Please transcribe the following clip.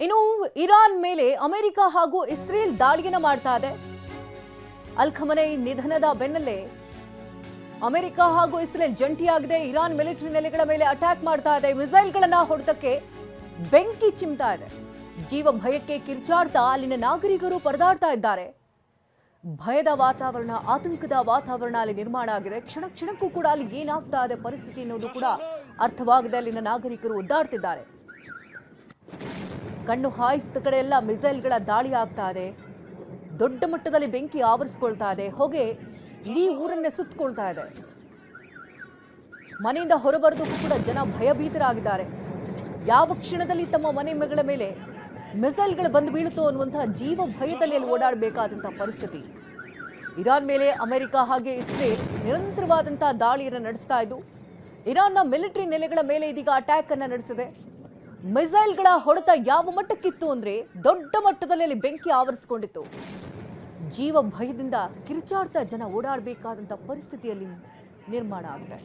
ಇನ್ನು ಇರಾನ್ ಮೇಲೆ ಅಮೆರಿಕ ಹಾಗೂ ಇಸ್ರೇಲ್ ದಾಳಿಯನ್ನ ಮಾಡ್ತಾ ಇದೆ. ಅಲ್ ಖಮನೈ ನಿಧನದ ಬೆನ್ನಲ್ಲೇ ಅಮೆರಿಕ ಹಾಗೂ ಇಸ್ರೇಲ್ ಜಂಟಿಯಾಗಿದೆ. ಇರಾನ್ ಮಿಲಿಟರಿ ನೆಲೆಗಳ ಮೇಲೆ ಅಟ್ಯಾಕ್ ಮಾಡ್ತಾ ಇದೆ. ಮಿಸೈಲ್ಗಳನ್ನ ಹೊಡೆದಕ್ಕೆ ಬೆಂಕಿ ಚಿಮ್ತಾ ಇದೆ. ಜೀವ ಭಯಕ್ಕೆ ಕಿರ್ಚಾಡ್ತಾ ಅಲ್ಲಿನ ನಾಗರಿಕರು ಪರದಾಡ್ತಾ ಇದ್ದಾರೆ. ಭಯದ ವಾತಾವರಣ, ಆತಂಕದ ವಾತಾವರಣ ಅಲ್ಲಿ ನಿರ್ಮಾಣ ಆಗಿದೆ. ಕ್ಷಣ ಕ್ಷಣಕ್ಕೂ ಕೂಡ ಅಲ್ಲಿ ಏನಾಗ್ತಾ ಇದೆ ಪರಿಸ್ಥಿತಿ ಅನ್ನೋದು ಕೂಡ ಅರ್ಥವಾಗದೆ ಅಲ್ಲಿನ ನಾಗರಿಕರು ಒದ್ದಾಡ್ತಿದ್ದಾರೆ. ಕಣ್ಣು ಹಾಯಿಸಿದ ಕಡೆ ಎಲ್ಲ ಮಿಸೈಲ್ಗಳ ದಾಳಿ ಆಗ್ತಾ ಇದೆ. ದೊಡ್ಡ ಮಟ್ಟದಲ್ಲಿ ಬೆಂಕಿ ಆವರಿಸಿಕೊಳ್ತಾ ಇದೆ. ಹೊಗೆ ಇಡೀ ಊರನ್ನೇ ಸುತ್ತಕೊಳ್ತಾ ಇದೆ. ಮನೆಯಿಂದ ಹೊರಬರೋದಕ್ಕೂ ಕೂಡ ಜನ ಭಯಭೀತರಾಗಿದ್ದಾರೆ. ಯಾವ ಕ್ಷಣದಲ್ಲಿ ತಮ್ಮ ಮನೆಗಳ ಮೇಲೆ ಮಿಸೈಲ್ಗಳು ಬಂದು ಬೀಳುತ್ತೋ ಅನ್ನುವಂತಹ ಜೀವ ಭಯದಲ್ಲಿ ಅಲ್ಲಿ ಓಡಾಡಬೇಕಾದಂತಹ ಪರಿಸ್ಥಿತಿ. ಇರಾನ್ ಮೇಲೆ ಅಮೆರಿಕ ಹಾಗೆ ಇಸ್ರೇಲ್ ನಿರಂತರವಾದಂತಹ ದಾಳಿಯನ್ನು ನಡೆಸ್ತಾ ಇದ್ದು, ಇರಾನ್ನ ಮಿಲಿಟರಿ ನೆಲೆಗಳ ಮೇಲೆ ಇದೀಗ ಅಟ್ಯಾಕ್ ಅನ್ನ ನಡೆಸಿದೆ. ಮಿಸೈಲ್ಗಳ ಹೊಡೆತ ಯಾವ ಮಟ್ಟಕ್ಕಿತ್ತು ಅಂದ್ರೆ ದೊಡ್ಡ ಮಟ್ಟದಲ್ಲಿ ಅಲ್ಲಿ ಬೆಂಕಿ ಆವರಿಸಿಕೊಂಡಿತ್ತು. ಜೀವ ಭಯದಿಂದ ಕಿರುಚಾಡ್ತಾ ಜನ ಓಡಾಡಬೇಕಾದಂತಹ ಪರಿಸ್ಥಿತಿಯಲ್ಲಿ ನಿರ್ಮಾಣ ಆಗಿದೆ.